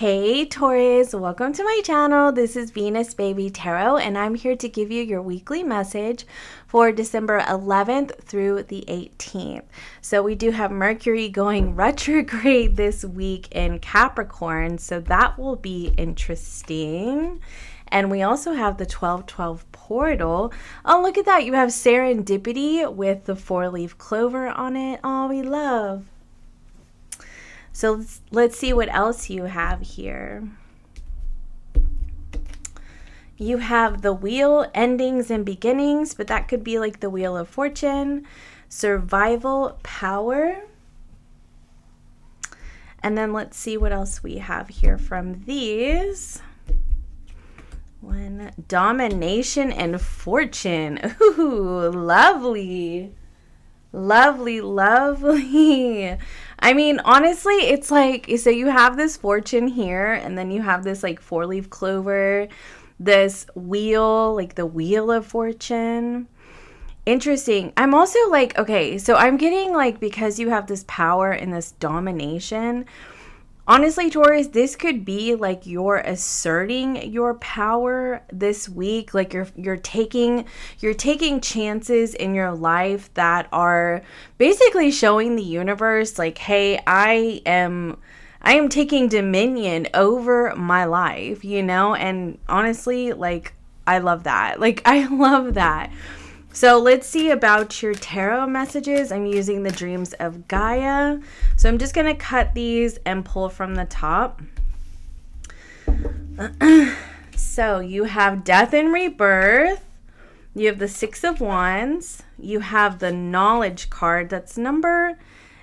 Hey Taurus, welcome to my channel. This is Venus Baby Tarot, and I'm here to give you your weekly message for December 11th through the 18th. So we do have Mercury going retrograde this week in Capricorn, so that will be interesting. And we also have the 12-12 portal. Oh, look at that. You have Serendipity with the 4-leaf clover on it. Oh, we love. So let's see what else you have here. You have the wheel, endings and beginnings, but that could be like the Wheel of Fortune, survival, power. And then let's see what else we have here from these. One, domination and fortune. Ooh, lovely. Lovely, lovely. I mean, honestly, it's like, so you have this fortune here, and then you have this like 4-leaf clover, this wheel, like the Wheel of Fortune. Interesting. I'm also like, okay, so I'm getting like, because you have this power and this domination, honestly, Taurus, this could be like you're asserting your power this week. Like you're taking chances in your life that are basically showing the universe like, hey, I am taking dominion over my life, you know? And honestly, like I love that. Like I love that. So let's see about your tarot messages. I'm using the Dreams of Gaia. So I'm just going to cut these and pull from the top. So you have Death and Rebirth. You have the 6 of Wands. You have the Knowledge card. That's number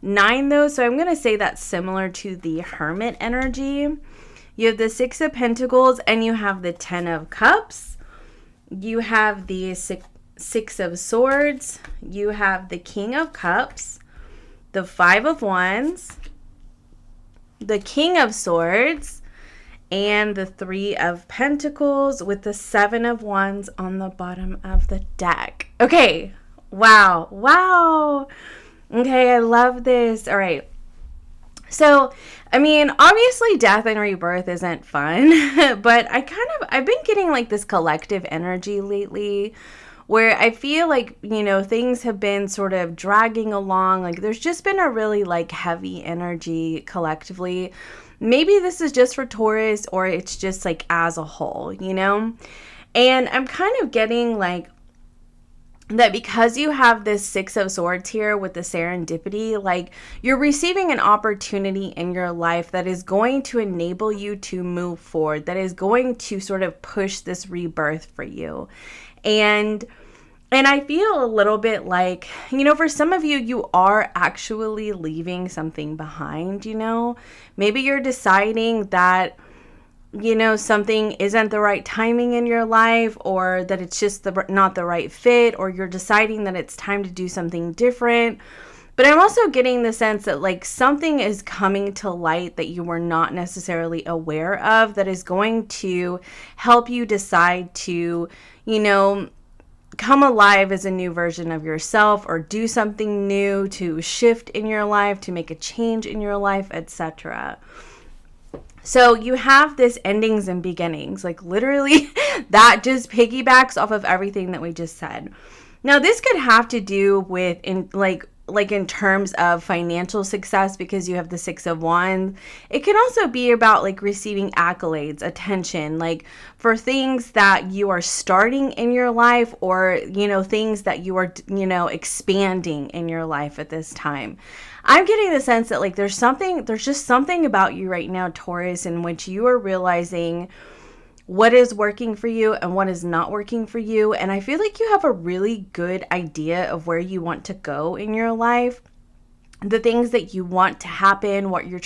9 though. So I'm going to say that's similar to the Hermit energy. You have the 6 of Pentacles and you have the 10 of Cups. You have the 6 of Swords, you have the King of Cups, the 5 of Wands, the King of Swords, and the 3 of Pentacles with the 7 of Wands on the bottom of the deck. Okay, wow. Okay, I love this. All right. So, I mean, obviously death and rebirth isn't fun, but I've been getting like this collective energy lately where I feel like, you know, things have been sort of dragging along. Like there's just been a really like heavy energy collectively. Maybe this is just for Taurus or it's just like as a whole, you know? And I'm kind of getting like that because you have this 6 of Swords here with the serendipity, like you're receiving an opportunity in your life that is going to enable you to move forward, that is going to sort of push this rebirth for you. And I feel a little bit like, you know, for some of you, you are actually leaving something behind, you know. Maybe you're deciding that, you know, something isn't the right timing in your life or that it's just not the right fit, or you're deciding that it's time to do something different. But I'm also getting the sense that like something is coming to light that you were not necessarily aware of that is going to help you decide to, you know, come alive as a new version of yourself or do something new, to shift in your life, to make a change in your life, etc. So you have this endings and beginnings, like literally that just piggybacks off of everything that we just said. Now this could have to do with in terms of financial success because you have the 6 of Wands. It can also be about like receiving accolades, attention, like for things that you are starting in your life or, you know, things that you are, you know, expanding in your life at this time. I'm getting the sense that like there's just something about you right now, Taurus, in which you are realizing what is working for you and what is not working for you. And I feel like you have a really good idea of where you want to go in your life, the things that you want to happen, what you're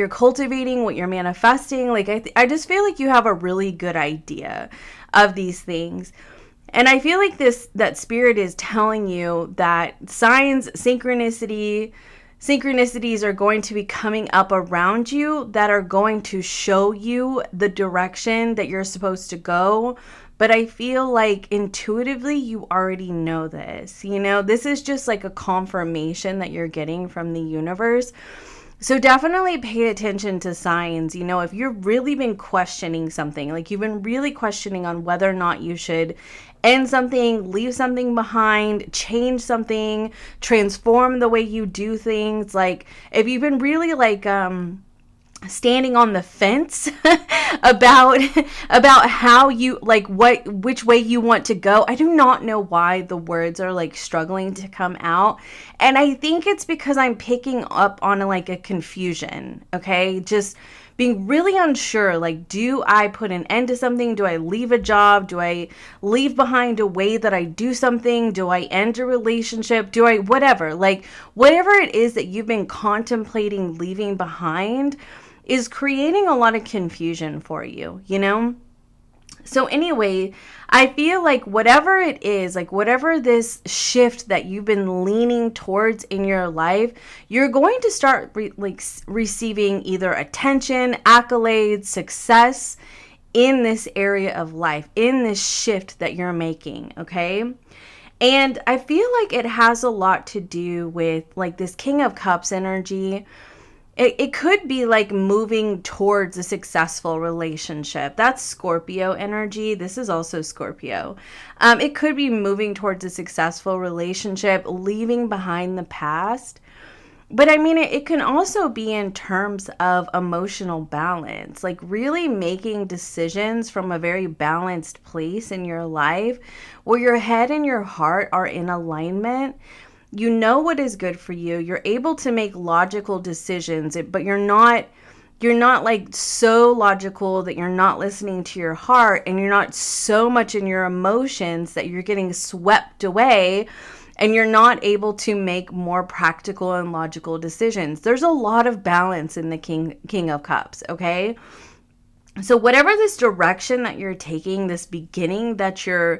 cultivating, what you're manifesting. Like I just feel like you have a really good idea of these things. And I feel like that spirit is telling you that signs, synchronicities are going to be coming up around you that are going to show you the direction that you're supposed to go. But I feel like intuitively you already know this. You know, this is just like a confirmation that you're getting from the universe. So definitely pay attention to signs. You know, if you've really been questioning something, like you've been really questioning on whether or not you should end something, leave something behind, change something, transform the way you do things. Like if you've been really like standing on the fence about how you like which way you want to go. I do not know why the words are like struggling to come out, and I think it's because I'm picking up on like a confusion. Okay, just being really unsure, like, do I put an end to something? Do I leave a job? Do I leave behind a way that I do something? Do I end a relationship? Do I whatever, like whatever it is that you've been contemplating leaving behind is creating a lot of confusion for you, you know? So anyway, I feel like whatever it is, like whatever this shift that you've been leaning towards in your life, you're going to start receiving either attention, accolades, success in this area of life, in this shift that you're making, okay? And I feel like it has a lot to do with like this King of Cups energy. It could be like moving towards a successful relationship. That's Scorpio energy. This is also Scorpio. It could be moving towards a successful relationship, leaving behind the past. But I mean, it can also be in terms of emotional balance, like really making decisions from a very balanced place in your life where your head and your heart are in alignment. You know what is good for you. You're able to make logical decisions, but you're not like so logical that you're not listening to your heart, and you're not so much in your emotions that you're getting swept away and you're not able to make more practical and logical decisions. There's a lot of balance in the King of Cups, okay? So whatever this direction that you're taking, this beginning that you're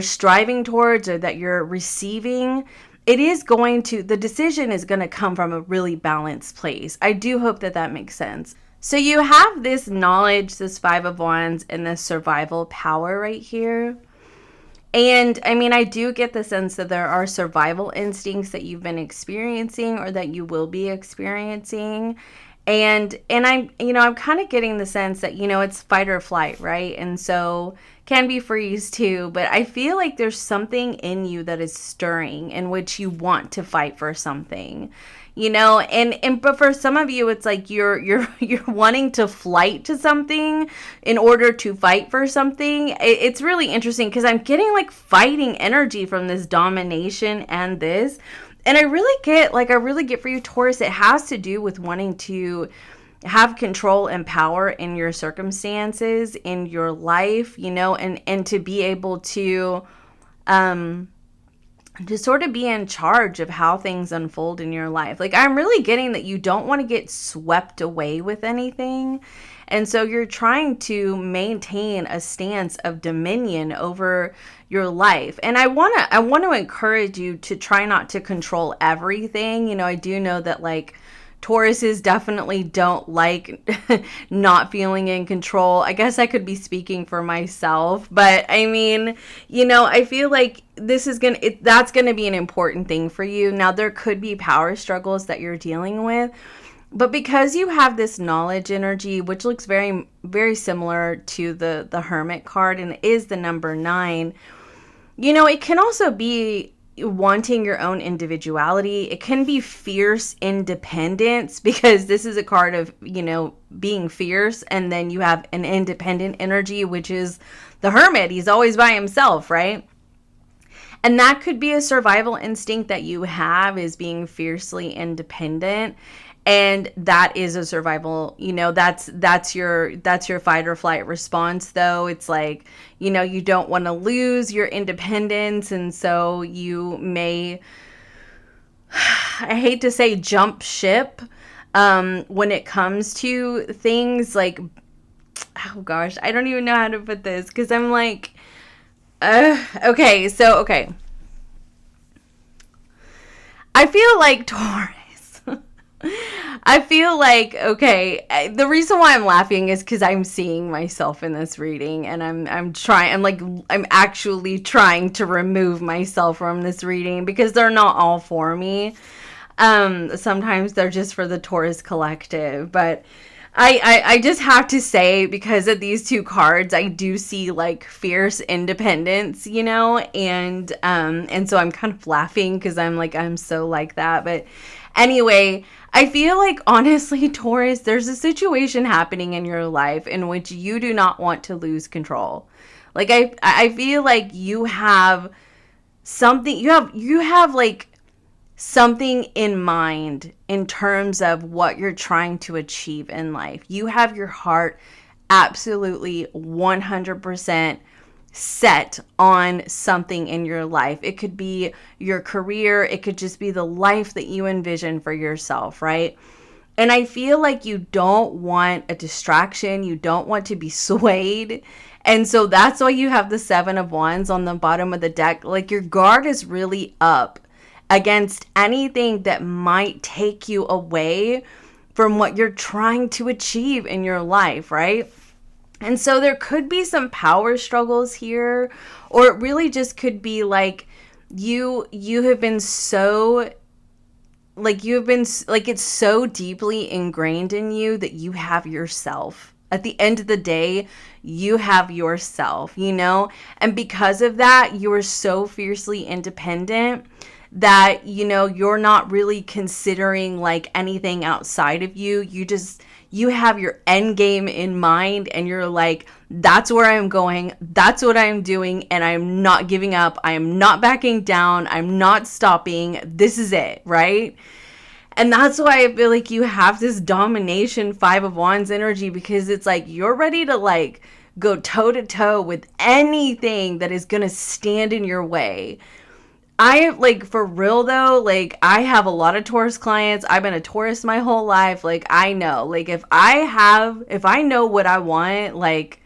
striving towards or that you're receiving, the decision is going to come from a really balanced place. I do hope that that makes sense. So you have this knowledge, this Five of Wands, and this survival power right here. And I mean, I do get the sense that there are survival instincts that you've been experiencing or that you will be experiencing. And I'm kind of getting the sense that, it's fight or flight, right? And so can be freeze too, but I feel like there's something in you that is stirring in which you want to fight for something, but for some of you, it's like you're wanting to flight to something in order to fight for something. It's really interesting because I'm getting like fighting energy from this domination and this. And I really get for you, Taurus, it has to do with wanting to have control and power in your circumstances, in your life, and to be able to sort of be in charge of how things unfold in your life. Like, I'm really getting that you don't want to get swept away with anything. And so you're trying to maintain a stance of dominion over your life. And I want to encourage you to try not to control everything. I do know that like Tauruses definitely don't like not feeling in control. I guess I could be speaking for myself, but I mean, I feel like that's going to be an important thing for you. Now, there could be power struggles that you're dealing with, but because you have this knowledge energy, which looks very, very similar to the Hermit card and is the number 9, it can also be wanting your own individuality. It can be fierce independence, because this is a card of, being fierce. And then you have an independent energy, which is the Hermit. He's always by himself, right? And that could be a survival instinct that you have, is being fiercely independent. And that is a survival, that's your fight or flight response, though. It's like, you don't want to lose your independence. And so you may, I hate to say jump ship, when it comes to things like, oh gosh, I don't even know how to put this, because I'm like, okay. I feel like Taurus. I feel like, okay, the reason why I'm laughing is because I'm seeing myself in this reading, and I'm actually trying to remove myself from this reading because they're not all for me. Sometimes they're just for the Taurus collective, but I just have to say, because of these two cards, I do see like fierce independence, and so I'm kind of laughing because I'm so like that. But anyway, I feel like, honestly, Taurus, there's a situation happening in your life in which you do not want to lose control. Like I feel like you have something, you have like something in mind in terms of what you're trying to achieve in life. You have your heart absolutely 100% set on something in your life. It could be your career, it could just be the life that you envision for yourself, right? And I feel like you don't want a distraction, you don't want to be swayed. And so that's why you have the 7 of Wands on the bottom of the deck. Like, your guard is really up against anything that might take you away from what you're trying to achieve in your life, right? And so there could be some power struggles here, or it really just could be like you have been so, like, it's so deeply ingrained in you that you have yourself. At the end of the day, you have yourself, and because of that, you are so fiercely independent that, you're not really considering like anything outside of you. You have your end game in mind, and you're like, that's where I'm going, that's what I'm doing, and I'm not giving up, I am not backing down, I'm not stopping, this is it, right? And that's why I feel like you have this domination 5 of Wands energy, because it's like you're ready to like go toe to toe with anything that is going to stand in your way. I like, for real though, like, I have a lot of Taurus clients. I've been a Taurus my whole life. Like, I know, like, if I know what I want, like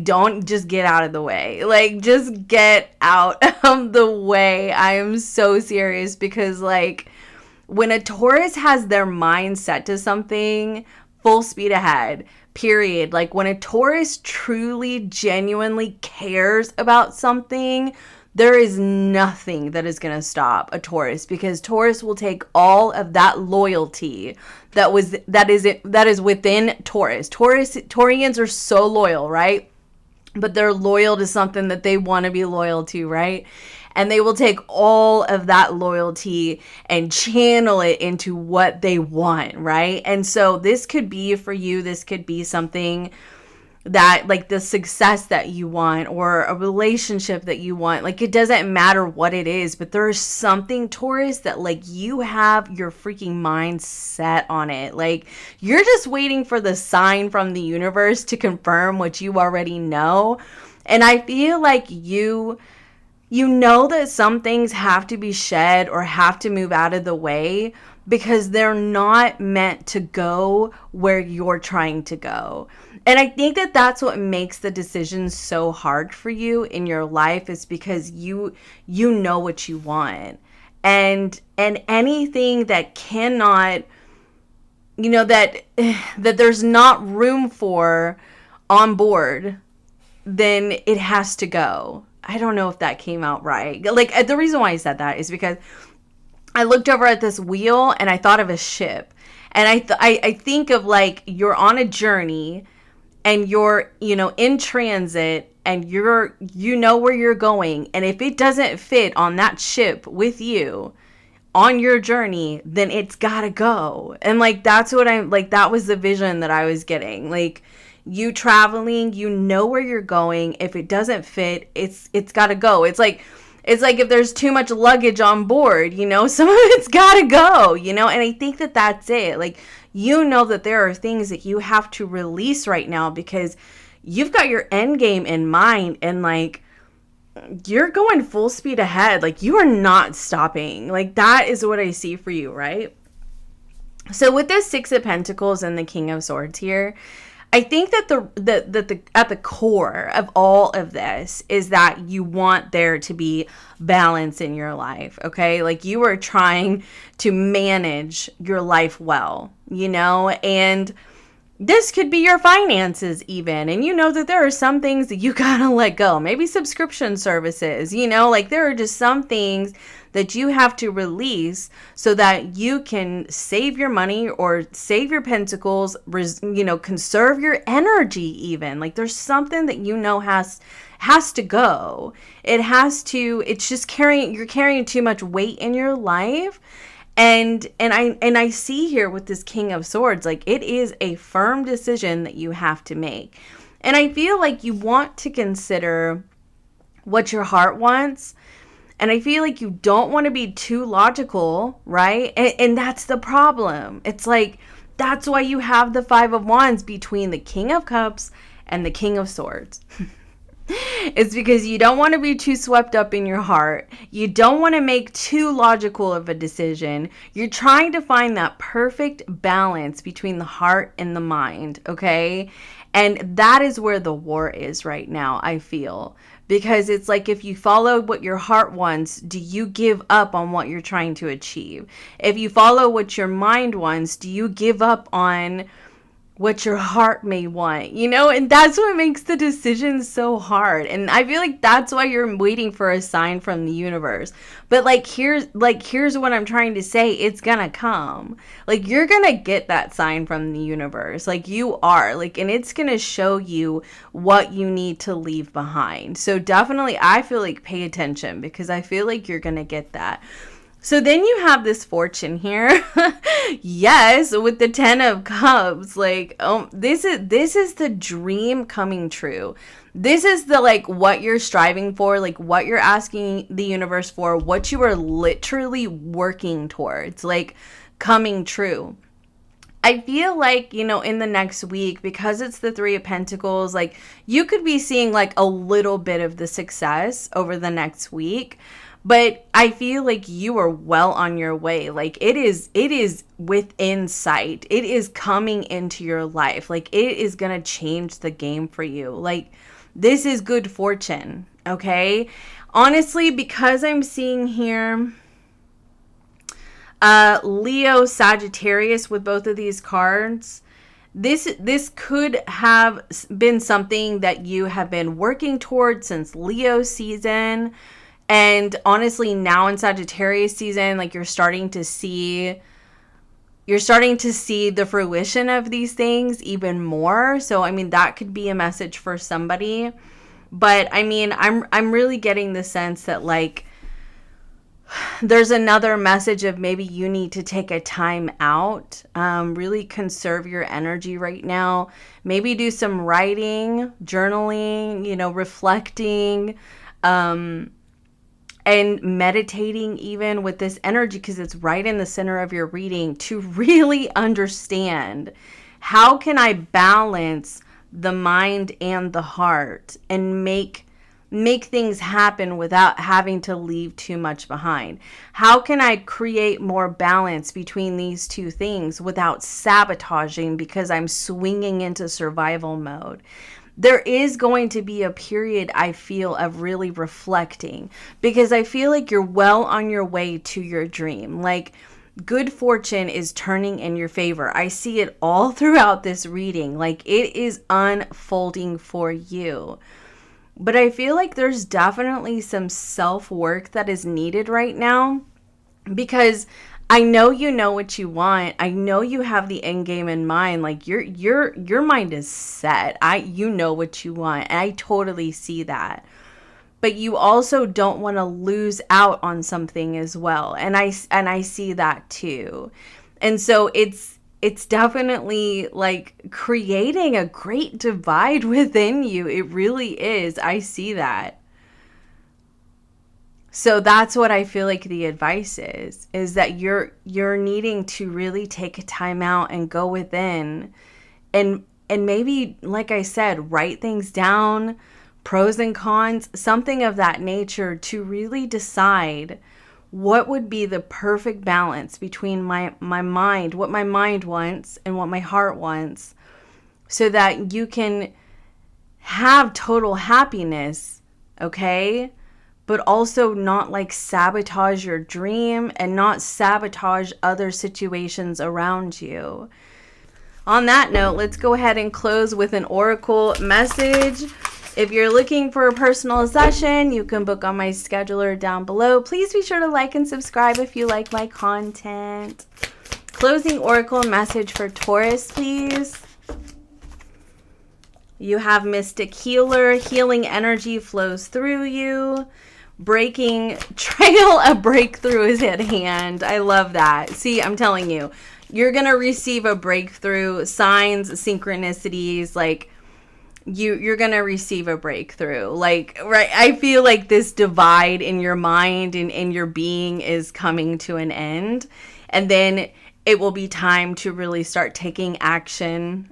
don't just get out of the way. Like, just get out of the way. I am so serious, because like, when a Taurus has their mind set to something, full speed ahead, period. Like, when a Taurus truly, genuinely cares about something, there is nothing that is going to stop a Taurus, because Taurus will take all of that loyalty that is within Taurus. Taurians are so loyal, right? But they're loyal to something that they want to be loyal to, right? And they will take all of that loyalty and channel it into what they want, right? And so this could be for you, this could be something that, like, the success that you want, or a relationship that you want. Like, it doesn't matter what it is, but there's something, Taurus, that like you have your freaking mind set on it. Like, you're just waiting for the sign from the universe to confirm what you already know. And I feel like you know that some things have to be shed or have to move out of the way, because they're not meant to go where you're trying to go. And I think that that's what makes the decisions so hard for you in your life, is because you know what you want. And anything that cannot, that there's not room for on board, then it has to go. I don't know if that came out right. Like, the reason why I said that is because I looked over at this wheel and I thought of a ship. And I think of, like, you're on a journey and you're, in transit, and you know where you're going. And if it doesn't fit on that ship with you on your journey, then it's gotta go. And like, that's what that was the vision that I was getting. Like, you traveling, you know where you're going. If it doesn't fit, it's gotta go. It's like if there's too much luggage on board, some of it's gotta go, and I think that that's it. Like, that there are things that you have to release right now, because you've got your end game in mind, and like, you're going full speed ahead. Like, you are not stopping. Like, that is what I see for you, right? So with this 6 of Pentacles and the King of Swords here, I think that the at the core of all of this is that you want there to be balance in your life, okay? Like, you are trying to manage your life well, and This could be your finances even. And you know that there are some things that you gotta let go. Maybe subscription services, like there are just some things that you have to release so that you can save your money or save your pentacles, conserve your energy even. Like there's something that has to go. It's just you're carrying too much weight in your life. And I see here with this King of Swords, like it is a firm decision that you have to make. And I feel like you want to consider what your heart wants. And I feel like you don't want to be too logical, right? And that's the problem. It's like, that's why you have the Five of Wands between the King of Cups and the King of Swords. It's because you don't want to be too swept up in your heart. You don't want to make too logical of a decision. You're trying to find that perfect balance between the heart and the mind, okay? And that is where the war is right now, I feel. Because it's like, if you follow what your heart wants, do you give up on what you're trying to achieve? If you follow what your mind wants, do you give up on what your heart may want, and that's what makes the decision so hard. And I feel like that's why you're waiting for a sign from the universe. But here's what I'm trying to say. It's gonna come. Like, you're gonna get that sign from the universe. Like, you are, and it's gonna show you what you need to leave behind. So definitely, I feel like pay attention, because I feel like you're gonna get that. So then you have this Fortune here. Yes, with the 10 of Cups. This is the dream coming true. This is the what you're striving for, what you're asking the universe for, what you are literally working towards, coming true. I feel like, in the next week, because it's the Three of Pentacles, you could be seeing a little bit of the success over the next week. But I feel like you are well on your way. It is within sight. It is coming into your life. It is going to change the game for you. This is good fortune, okay? Honestly, because I'm seeing here Leo, Sagittarius with both of these cards, this could have been something that you have been working towards since Leo season. And honestly, now in Sagittarius season, you're starting to see the fruition of these things even more. So, that could be a message for somebody. But I'm really getting the sense that there's another message of maybe you need to take a time out, really conserve your energy right now. Maybe do some writing, journaling, reflecting, and meditating even with this energy, because it's right in the center of your reading, to really understand, how can I balance the mind and the heart and make things happen without having to leave too much behind? How can I create more balance between these two things without sabotaging because I'm swinging into survival mode? There is going to be a period, I feel, of really reflecting, because I feel like you're well on your way to your dream. Good fortune is turning in your favor. I see it all throughout this reading. It is unfolding for you. But I feel like there's definitely some self-work that is needed right now, because I know you know what you want. I know you have the end game in mind. Your mind is set. You know what you want. And I totally see that. But you also don't want to lose out on something as well. And I see that too. And so it's definitely creating a great divide within you. It really is. I see that. So that's what I feel like the advice is that you're needing to really take a time out and go within and maybe, like I said, write things down, pros and cons, something of that nature, to really decide what would be the perfect balance between my mind, what my mind wants and what my heart wants, so that you can have total happiness, okay? But also not sabotage your dream and not sabotage other situations around you. On that note, let's go ahead and close with an oracle message. If you're looking for a personal session, you can book on my scheduler down below. Please be sure to like and subscribe if you like my content. Closing oracle message for Taurus, please. You have Mystic Healer. Healing energy flows through you. Breaking trail, a breakthrough is at hand. I love that. See, I'm telling you, you're going to receive a breakthrough. Signs, synchronicities, like you're going to receive a breakthrough. Like, right, I feel like this divide in your mind and in your being is coming to an end. And then it will be time to really start taking action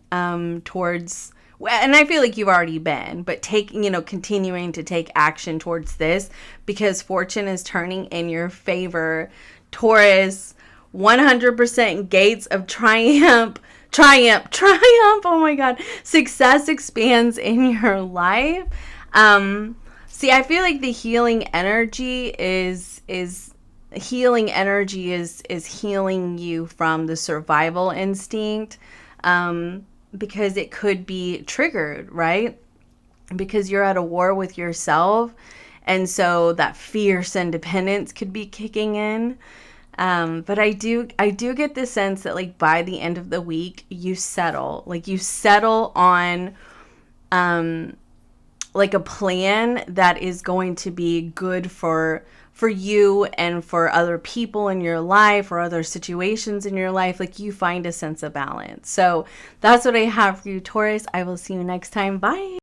towards, and I feel like you've already been, but continuing to take action towards this, because fortune is turning in your favor. Taurus, 100% gates of triumph. Oh my God. Success expands in your life. See, I feel like the healing energy is healing you from the survival instinct. Because it could be triggered, right? Because you're at a war with yourself. And so that fierce independence could be kicking in. But I do get the sense that, like, by the end of the week, you settle on, like a plan that is going to be good for you and for other people in your life or other situations in your life. Like, you find a sense of balance. So that's what I have for you, Taurus. I will see you next time. Bye.